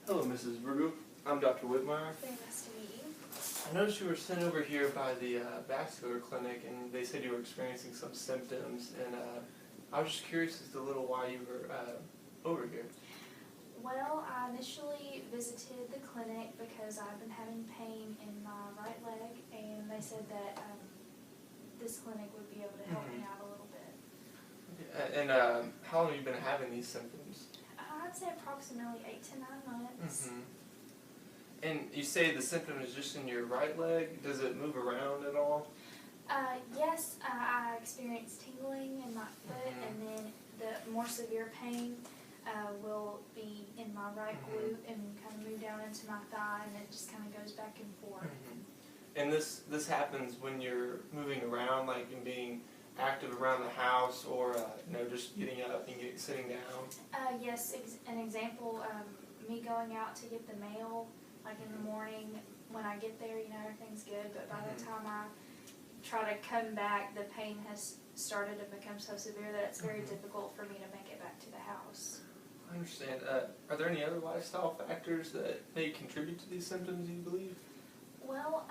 Hello, Mrs. Vergu. I'm Dr. Whitmire. Very nice to meet you. I noticed you were sent over here by the vascular clinic, and they said you were experiencing some symptoms, and I was just curious as to a little why you were over here. Well, I initially visited the clinic because I've been having pain in my right leg, and they said that this clinic would be able to help me out a little bit. And how long have you been having these symptoms? I'd say approximately 8 to 9 months. And you say the symptom is just in your right leg. Does it move around at all? Yes, I experience tingling in my foot, and then the more severe pain will be in my right glute and kind of move down into my thigh, and it just kind of goes back and forth. And this happens when you're moving around, like in being active around the house, or just getting up and sitting down. Yes, an example, me going out to get the mail, like in the morning, when I get there, everything's good, but by the time I try to come back, the pain has started to become so severe that it's very difficult for me to make it back to the house. I understand. Are there any other lifestyle factors that may contribute to these symptoms, you believe? Well,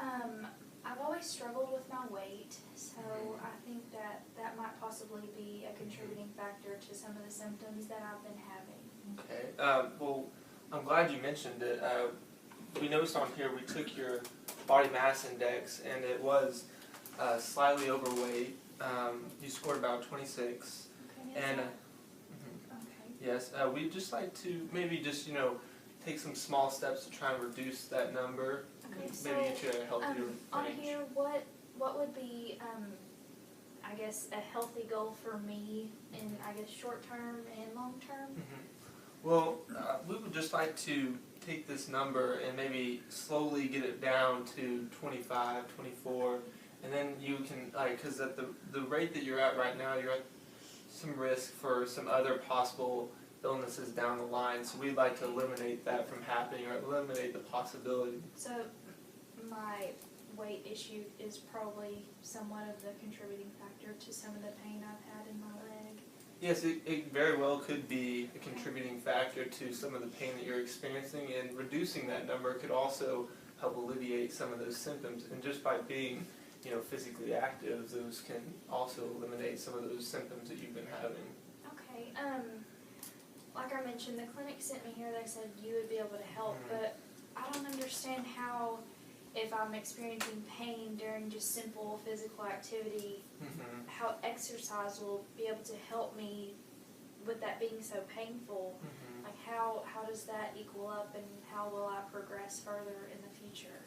I've always struggled with my weight, so I think that might possibly be a contributing factor to some of the symptoms that I've been having. Okay. Well, I'm glad you mentioned it. We noticed on here we took your body mass index, and it was slightly overweight. You scored about 26. Okay, And okay. yes, we'd just like to maybe just take some small steps to try and reduce that number. Okay, so maybe get you a healthier on range. here, what would be, I guess, a healthy goal for me in, I guess, short term and long term? Well, we would just like to take this number and maybe slowly get it down to 25, 24, and then you can, because at the rate that you're at right now, you're at some risk for some other possible illnesses down the line, so we'd like to eliminate that from happening, or eliminate the possibility. So my weight issue is probably somewhat of the contributing factor to some of the pain I've had in my leg. Yes, it very well could be a contributing factor to some of the pain that you're experiencing, and reducing that number could also help alleviate some of those symptoms. And just by being, physically active, those can also eliminate some of those symptoms that you've been having. Okay, like I mentioned, the clinic sent me here, they said you would be able to help, but I don't understand how, if I'm experiencing pain during just simple physical activity, how exercise will be able to help me with that being so painful. Like how does that equal up, and how will I progress further in the future?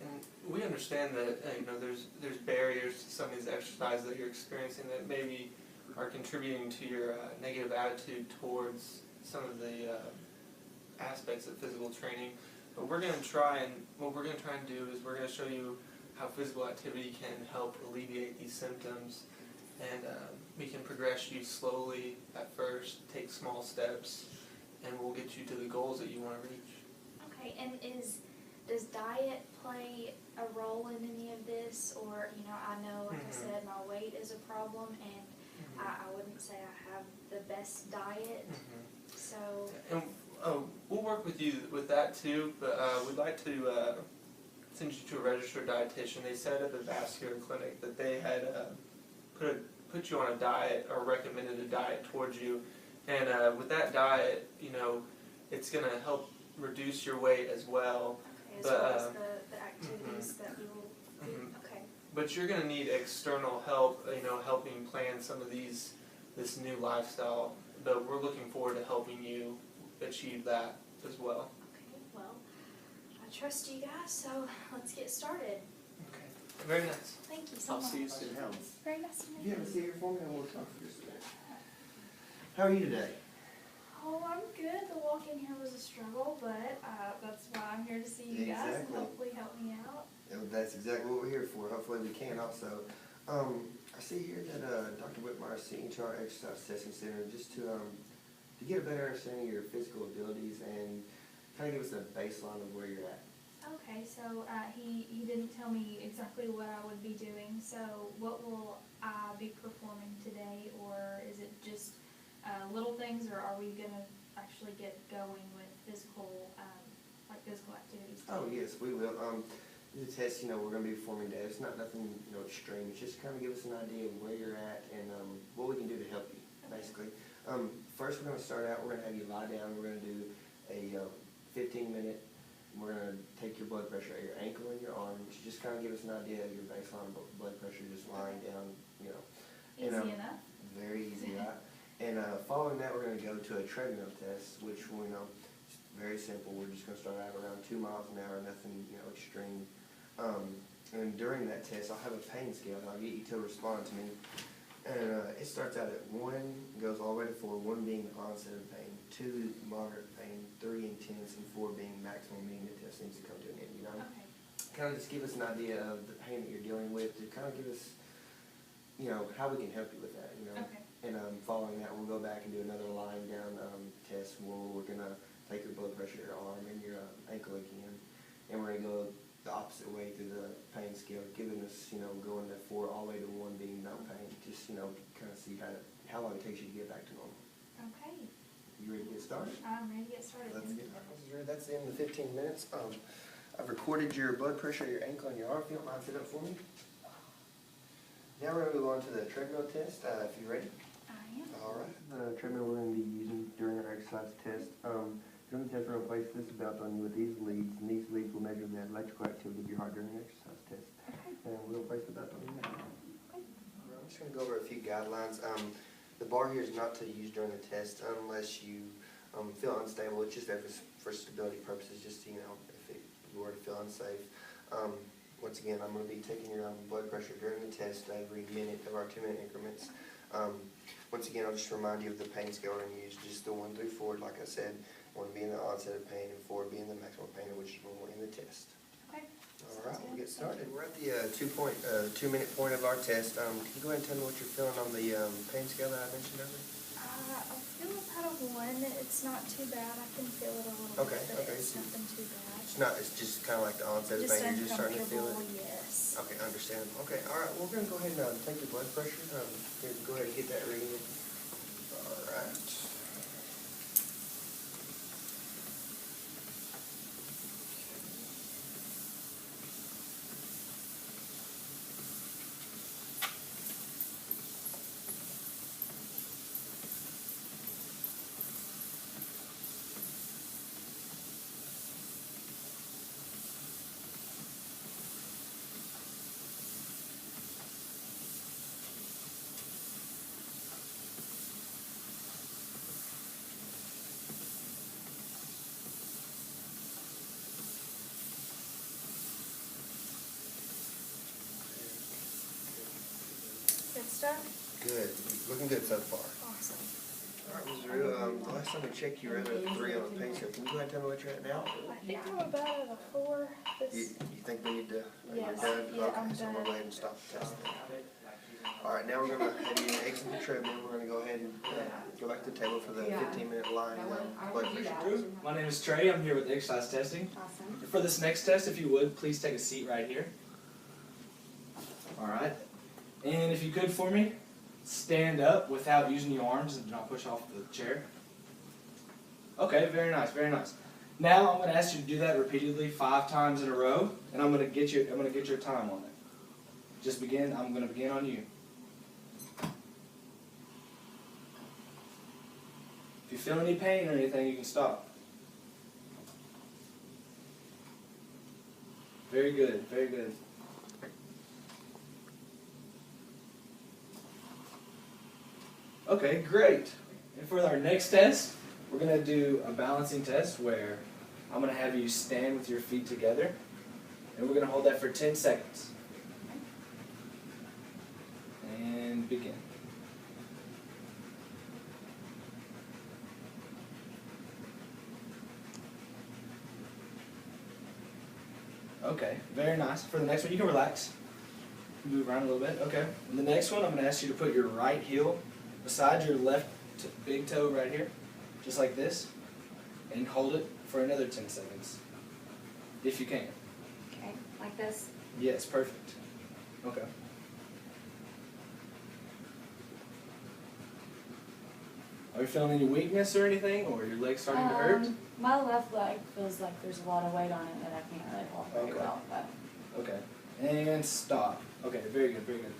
And we understand that there's barriers to some of these exercises that you're experiencing that maybe are contributing to your negative attitude towards some of the aspects of physical training. But what we're going to try and do is we're going to show you how physical activity can help alleviate these symptoms, and we can progress you slowly at first, take small steps, and we'll get you to the goals that you want to reach. Okay, and does diet play a role in any of this? Or, I know, like I said, my weight is a problem, and I wouldn't say I have the best diet. So. And we'll work with you with that too, but we'd like to send you to a registered dietitian. They said at the vascular clinic that they had put you on a diet, or recommended a diet towards you, and with that diet, it's going to help reduce your weight as well. As well as the activities that we will do. Okay. But you're going to need external help, helping plan some of this new lifestyle. But we're looking forward to helping you achieve that as well. Okay, well, I trust you guys, so let's get started. Okay, very nice. Thank you so much. I'll see you soon. Very nice to meet You you. have a seat here for me, and we'll talk for just a minute. How are you today? Oh, I'm good. The walk in here was a struggle, but that's why I'm here to see you guys and Exactly. hopefully help me out. That's exactly what we're here for. Hopefully we can also. I see here that Dr. Whitmire is sent you to our exercise testing center just to get a better understanding of your physical abilities and kind of give us a baseline of where you're at. Okay, so he didn't tell me exactly what I would be doing. So what will I be performing today, or is it just little things, or are we gonna actually get going with physical, like physical activities? Oh, yes, we will. The test, we're gonna be performing today. It's not nothing, extreme. It's just kind of give us an idea of where you're at and, what we can do to help you, basically. First, we're gonna start out, we're gonna have you lie down. We're gonna do a, 15-minute, we're gonna take your blood pressure at your ankle and your arm, to just kind of give us an idea of your baseline blood pressure, just lying down, Easy enough? Very easy, right? And, following that, we're gonna go to a treadmill test, which we know, it's very simple. We're just gonna start out around 2 miles an hour, nothing, extreme. And during that test, I'll have a pain scale, and I'll get you to respond to me. And it starts out at 1, goes all the way to 4, 1 being the onset of pain, 2 moderate pain, 3 intense, and 4 being maximum, meaning the test needs to come to an end, Okay. Kind of just give us an idea of the pain that you're dealing with, to kind of give us, how we can help you with that, Okay. And following that, we'll go back and do another lying down test where we're going to take your blood pressure, your arm, and your ankle again. And we're going to go the opposite way through the pain scale, giving us, going to 4 all the way to 1 being no pain. Just, kind of see how long it takes you to get back to normal. Okay. You ready to get started? I'm ready to get started. Let's get started. That's the end of the 15 minutes. I've recorded your blood pressure, your ankle, and your arm. If you don't mind, sit up for me. Now we're going to move on to the treadmill test. If you're ready. I am. All right. The treadmill we're going to be using during our exercise test. During the test, we're going to place this belt on you with these leads, and these leads will measure the electrical activity of your heart during the exercise test. Okay. And we'll place the belt on you now. Okay. I'm just going to go over a few guidelines. The bar here is not to use during the test unless you feel unstable. It's just there for stability purposes, just if you were to feel unsafe. Once again, I'm going to be taking your blood pressure during the test every minute of our 2-minute increments. Once again, I'll just remind you of the pain scale we're going to use, just the 1 through 4, like I said, 1 being the onset of pain and 4 being the maximum pain, which is when we're in the test. Okay. All right, we'll get started. We're at the 2-minute point of our test. Can you go ahead and tell me what you're feeling on the pain scale that I mentioned earlier? I feel about a 1. It's not too bad. I can feel it a little Okay, bit, but okay. it's nothing too bad. It's just kind of like the onset of Just pain. You're just starting to feel it? uncomfortable, yes. Okay, understandable. Okay, all right, we're going to go ahead and take your blood pressure. Here, go ahead and get that reading. All right. Good stuff? Good. Looking good so far. Awesome. All right, Ms. Rue, the last time we checked, you were at a 3 on the pain scale. Can you go ahead and tell me what you're at now? I think I'm about at a 4. You think we need to? Yes. Done? Yeah, Okay, I'm so I'm going to done. go ahead and stop the test. All right, now we're going to have you exit the treadmill. We're going to go ahead and go back to the table for the 15-minute line blood pressure test. My name is Trey. I'm here with exercise testing. Awesome. For this next test, if you would, please take a seat right here. All right. And if you could for me, stand up without using your arms and do not push off the chair. Okay, very nice, very nice. Now I'm going to ask you to do that repeatedly 5 times in a row, and I'm going to get your time on it. Just begin. I'm going to begin on you. If you feel any pain or anything, you can stop. Very good, very good. Okay, great. And for our next test, we're going to do a balancing test where I'm going to have you stand with your feet together, and we're going to hold that for 10 seconds. And begin. Okay, very nice. For the next one, you can relax. Move around a little bit. Okay. And the next one, I'm going to ask you to put your right heel beside your left big toe right here, just like this, and hold it for another 10 seconds, if you can. Okay, like this? Yes, perfect. Okay. Are you feeling any weakness or anything, or your legs starting to hurt? My left leg feels like there's a lot of weight on it that I can't really walk very Okay. well, but. Okay. And stop. Okay, very good, very good.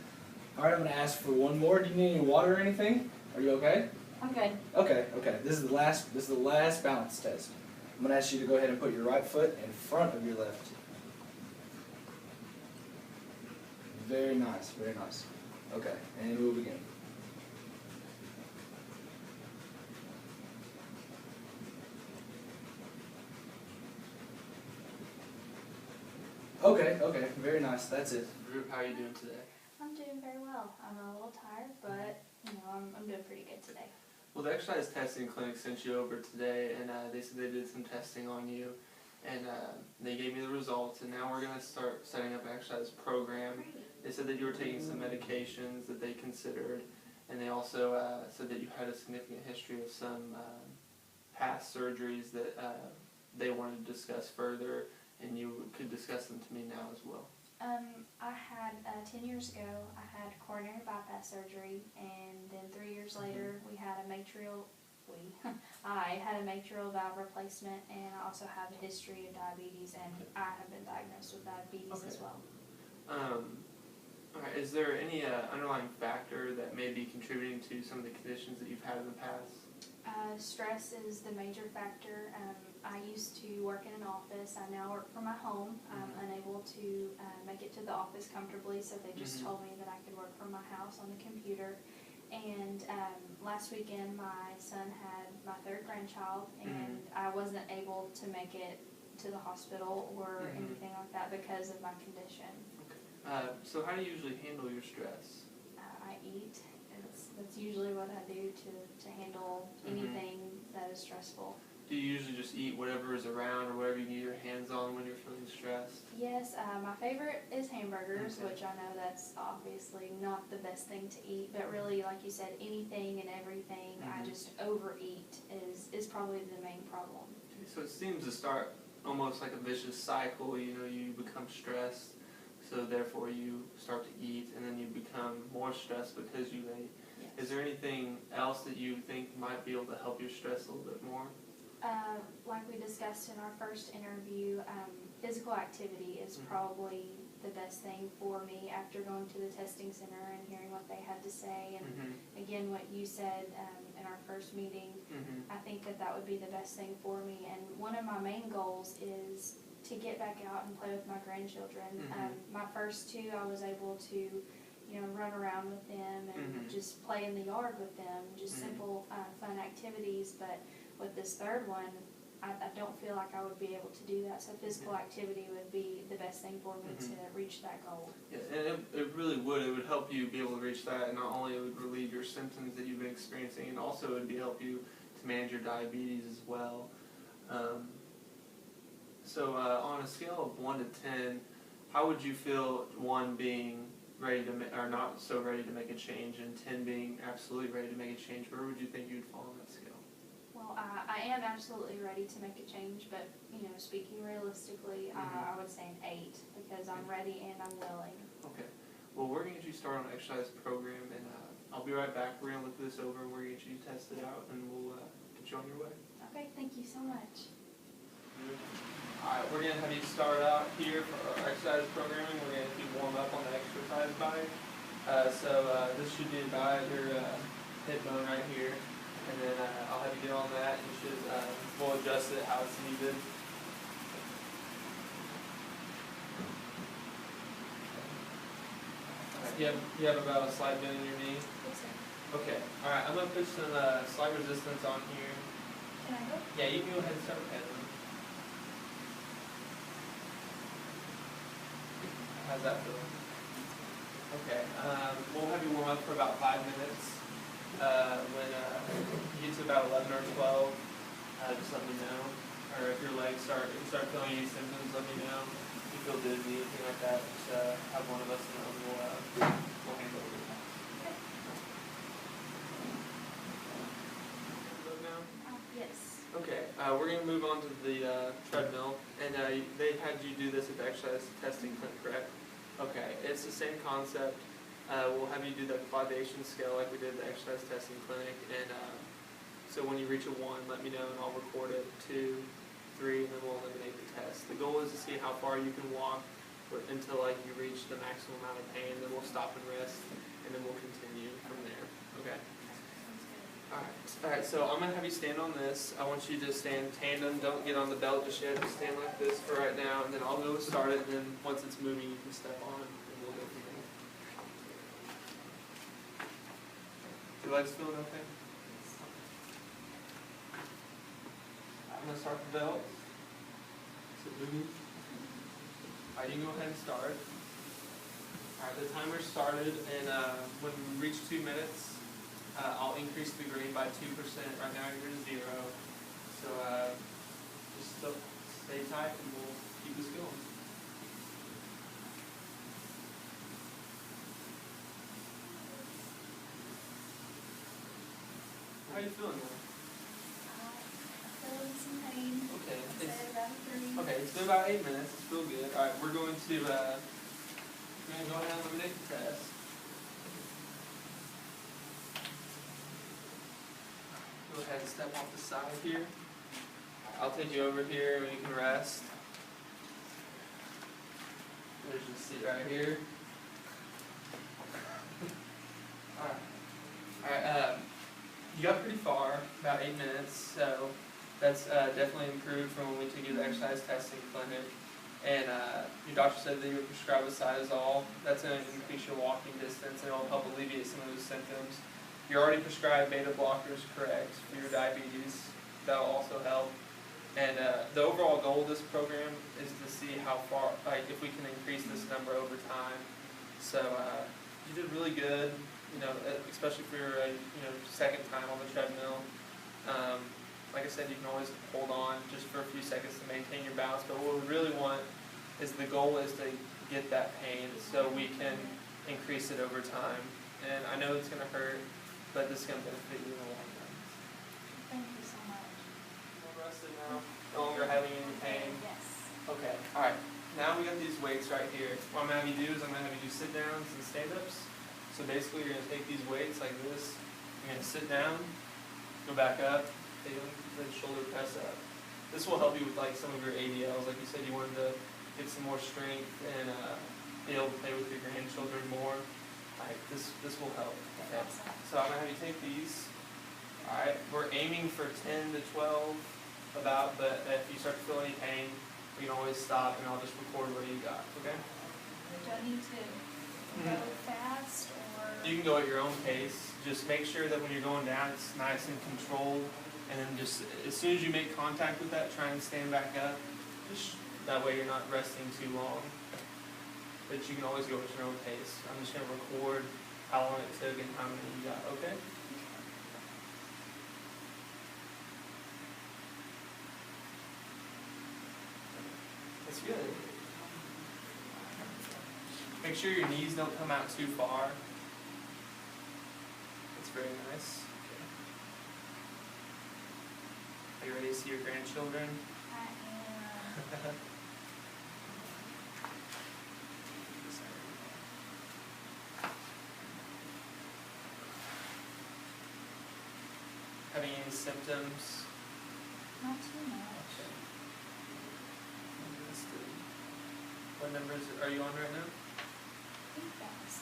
Alright, I'm gonna ask for one more. Do you need any water or anything? Are you okay? I'm good. Okay, okay. This is the last balance test. I'm gonna ask you to go ahead and put your right foot in front of your left. Very nice, very nice. Okay, and we'll begin. Okay, okay, very nice. That's it. Drew, how are you doing today? I'm doing very well. I'm a little tired, but I'm doing pretty good today. Well, the exercise testing clinic sent you over today, and they said they did some testing on you, and they gave me the results, and now we're going to start setting up an exercise program. They said that you were taking some medications that they considered, and they also said that you had a significant history of some past surgeries that they wanted to discuss further, and you could discuss them to me now as well. I had 10 years ago, I had coronary bypass surgery, and then 3 years later, I had a mitral valve replacement, and I also have a history of diabetes, and I have been diagnosed with diabetes as well. Alright, is there any underlying factor that may be contributing to some of the conditions that you've had in the past? Stress is the major factor. I used to work in an office. I now work from my home. I'm unable to make it to the office comfortably, so they just told me that I could work from my house on the computer. And last weekend, my son had my third grandchild, and I wasn't able to make it to the hospital or anything like that because of my condition. Okay. So how do you usually handle your stress? I eat. That's usually what I do to handle anything that is stressful. Do you usually just eat whatever is around or whatever you can get your hands on when you're feeling stressed? Yes, my favorite is hamburgers, Okay. which I know that's obviously not the best thing to eat, but really, like you said, anything and everything, I just overeat is probably the main problem. Okay, so it seems to start almost like a vicious cycle. You become stressed, so therefore you start to eat, and then you become more stressed because you ate. Yes. Is there anything else that you think might be able to help your stress a little bit more? Like we discussed in our first interview, physical activity is probably the best thing for me after going to the testing center and hearing what they had to say. And again, what you said in our first meeting, I think that would be the best thing for me. And one of my main goals is to get back out and play with my grandchildren. My first two, I was able to run around with them and just play in the yard with them, just simple fun activities. But with this third one, I don't feel like I would be able to do that. So physical activity would be the best thing for me to reach that goal. Yeah, and it really would. It would help you be able to reach that, and not only it would relieve your symptoms that you've been experiencing, and also it would help you to manage your diabetes as well. So on a scale of 1 to 10, how would you feel 1 being ready to or not so ready to make a change, and 10 being absolutely ready to make a change? Where would you think you'd fall on that scale? Well, I am absolutely ready to make a change, but speaking realistically, I would say an 8 because I'm ready and I'm willing. Okay. Well, we're gonna get you started on an exercise program, and I'll be right back. We're gonna look this over, and we're gonna get you tested out, and we'll get you on your way. Okay, thank you so much. Alright, we're going to have you start out here for our exercise programming. We're going to have you warm up on the exercise bike. This should be about your hip bone right here. And then I'll have you get on that, and you should, we'll adjust it how it's needed. Alright, you have about a slight bend in your knee? Yes, sir. Okay, alright, I'm going to put some slight resistance on here. Can I go? Yeah, you can go ahead and start pedaling. How's that feel? Okay, we'll have you warm up for about 5 minutes. When you get to about 11 or 12, just let me know. Or if your legs start feeling any symptoms, let me know. If you feel dizzy, anything like that, just have one of us know, and we'll handle it. Okay. Look now? Yes. Okay, we're going to move on to the treadmill, and they had you do this at the exercise testing clinic, correct? Okay, it's the same concept. We'll have you do the quadation scale like we did at the exercise testing clinic, and So when you reach a 1, let me know and I'll record it. 2, 3, and then we'll eliminate the test. The goal is to see how far you can walk until like you reach the maximum amount of pain. Then we'll stop and rest, and then we'll continue from there. Okay. All right. So I'm gonna have you stand on this. I want you to stand tandem. Don't get on the belt just yet. Just stand like this for right now, and then I'll go start it. And then once it's moving, you can step on, and we'll go from there. Your legs feeling okay? I'm gonna start the belt. Is it moving? All right, you can go ahead and start. All right, the timer started, and when we reach 2 minutes, I'll increase the green by 2%. Right now you're at 0. So just stay tight, and we'll keep this going. How are you feeling now? Okay. It's been about 8 minutes. It's still good. All right, we're going to go ahead and eliminate the test. Go ahead and step off the side here. I'll take you over here where you can rest. There's your seat right here. All right. You got pretty far, about 8 minutes, so that's definitely improved from when we took you to the exercise testing clinic. And your doctor said that you were prescribed a Cytosol. That's going to increase your walking distance, and it'll help alleviate some of those symptoms. You're already prescribed beta blockers, correct, for your diabetes. That'll also help. And the overall goal of this program is to see how far, like, if we can increase this number over time. So you did really good. Especially for your second time on the treadmill. Like I said, you can always hold on just for a few seconds to maintain your balance, but what we really want is the goal is to get that pain so we can increase it over time. And I know it's going to hurt, but this is going to benefit you in the long run. Thank you so much. More rested now, no longer having any pain. Yes. Okay, alright, now we got these weights right here. What I'm going to have you do is I'm going to have you do sit-downs and stand-ups. So basically you're going to take these weights like this, you're going to sit down, go back up, then shoulder press up. This will help you with like some of your ADLs, like you said you wanted to get some more strength and be able to play with your grandchildren more. This will help. Okay. So I'm going to have you take these. Alright, we're aiming for 10 to 12 about, but if you start to feel any pain, we can always stop and I'll just record what you got, okay? Do I need to go fast or? You can go at your own pace. Just make sure that when you're going down, it's nice and controlled. And then just as soon as you make contact with that, try and stand back up. Just that way you're not resting too long. But you can always go at your own pace. I'm just going to record how long it took and how many you got, okay? That's good. Make sure your knees don't come out too far. That's very nice. Okay. Are you ready to see your grandchildren? I am. Having any symptoms? Not too much. What numbers are you on right now? I think that was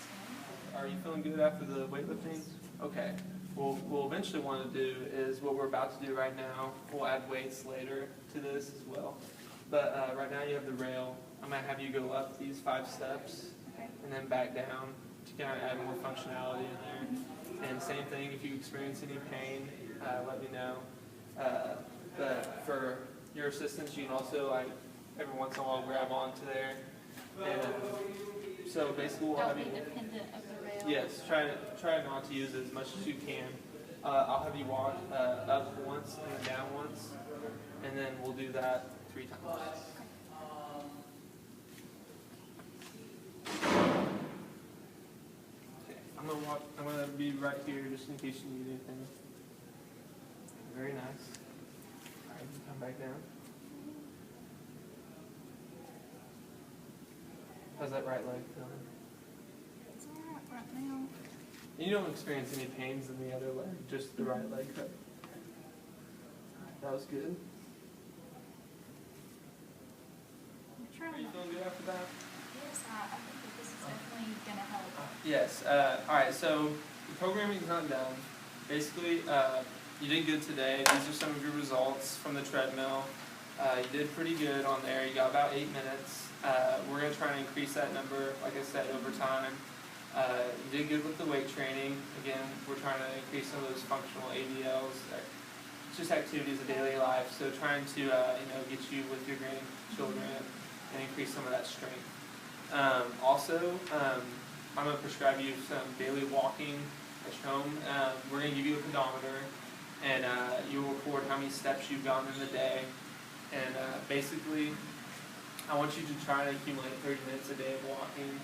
10. Are you feeling good after the weightlifting? Okay. What we'll eventually want to do is what we're about to do right now. We'll add weights later to this as well. But right now you have the rail. I'm going to have you go up these 5 steps and then back down to kind of add more functionality in there. And same thing, if you experience any pain, let me know. But for your assistance, you can also every once in a while grab onto there. And so basically we'll have you... Don't be dependent of the rail. Yes, try not to use it as much as you can. I'll have you walk up once and then down once, and then we'll do that 3 times. Okay, I'm gonna be right here just in case you need anything. Very nice. Alright, you come back down. How's that right leg feeling? It's alright right now. You don't experience any pains in the other leg, just the right leg, correct? That was good. I'm trying Are you to. feeling good after that? Yes, I think that this is definitely gonna help. Yes. Alright, so the programming's not done. Basically, you did good today. These are some of your results from the treadmill. You did pretty good on there. You got about 8 minutes. We're going to try and increase that number, like I said, over time. You did good with the weight training. Again, we're trying to increase some of those functional ADLs, just activities of daily life. So trying to get you with your grandchildren and increase some of that strength. Also, I'm going to prescribe you some daily walking at home. We're going to give you a pedometer, and you will record how many steps you've gone in the day. And basically, I want you to try to accumulate 30 minutes a day of walking.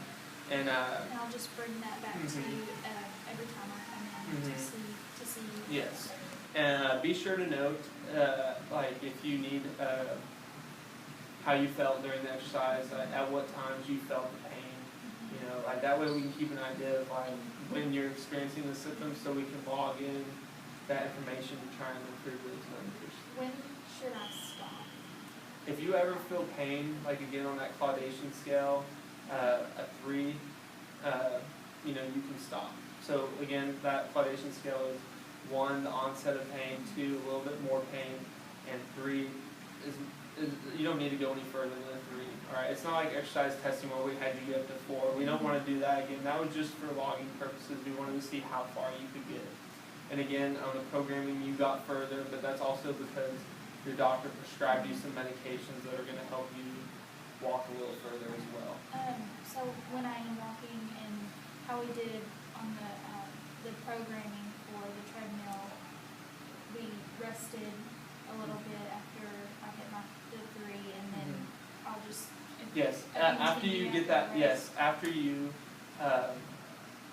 And I'll just bring that back to you every time I come in to see you. Yes. And be sure to note, like if you need how you felt during the exercise, at what times you felt the pain. You know, like that way we can keep an idea of like when you're experiencing the symptoms, so we can log in that information to try and improve those numbers. When should I stop? If you ever feel pain, like again on that claudation scale, a 3, you can stop. So again, that claudation scale is 1, the onset of pain, 2, a little bit more pain, and 3 is you don't need to go any further than 3. All right, it's not like exercise testing where we had you get up to 4. We don't want to do that again. That was just for logging purposes. We wanted to see how far you could get. And again, on the programming, you got further, but that's also because your doctor prescribed you some medications that are going to help you walk a little further as well. So when I am walking and how we did on the programming for the treadmill, we rested a little bit after I hit the 3, and then I'll just. Yes, after you get that, yes, after you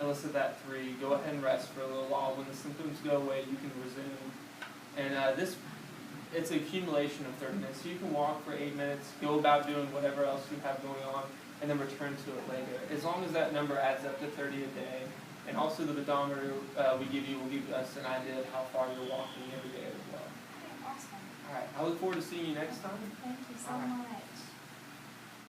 elicit that 3, go ahead and rest for a little while. When the symptoms go away, you can resume. And it's an accumulation of 30 minutes. So you can walk for 8 minutes, go about doing whatever else you have going on, and then return to it later. As long as that number adds up to 30 a day. And also the pedometer we give you will give us an idea of how far you're walking every day as well. Okay, awesome. All right, I look forward to seeing you next time. Thank you so All right. much.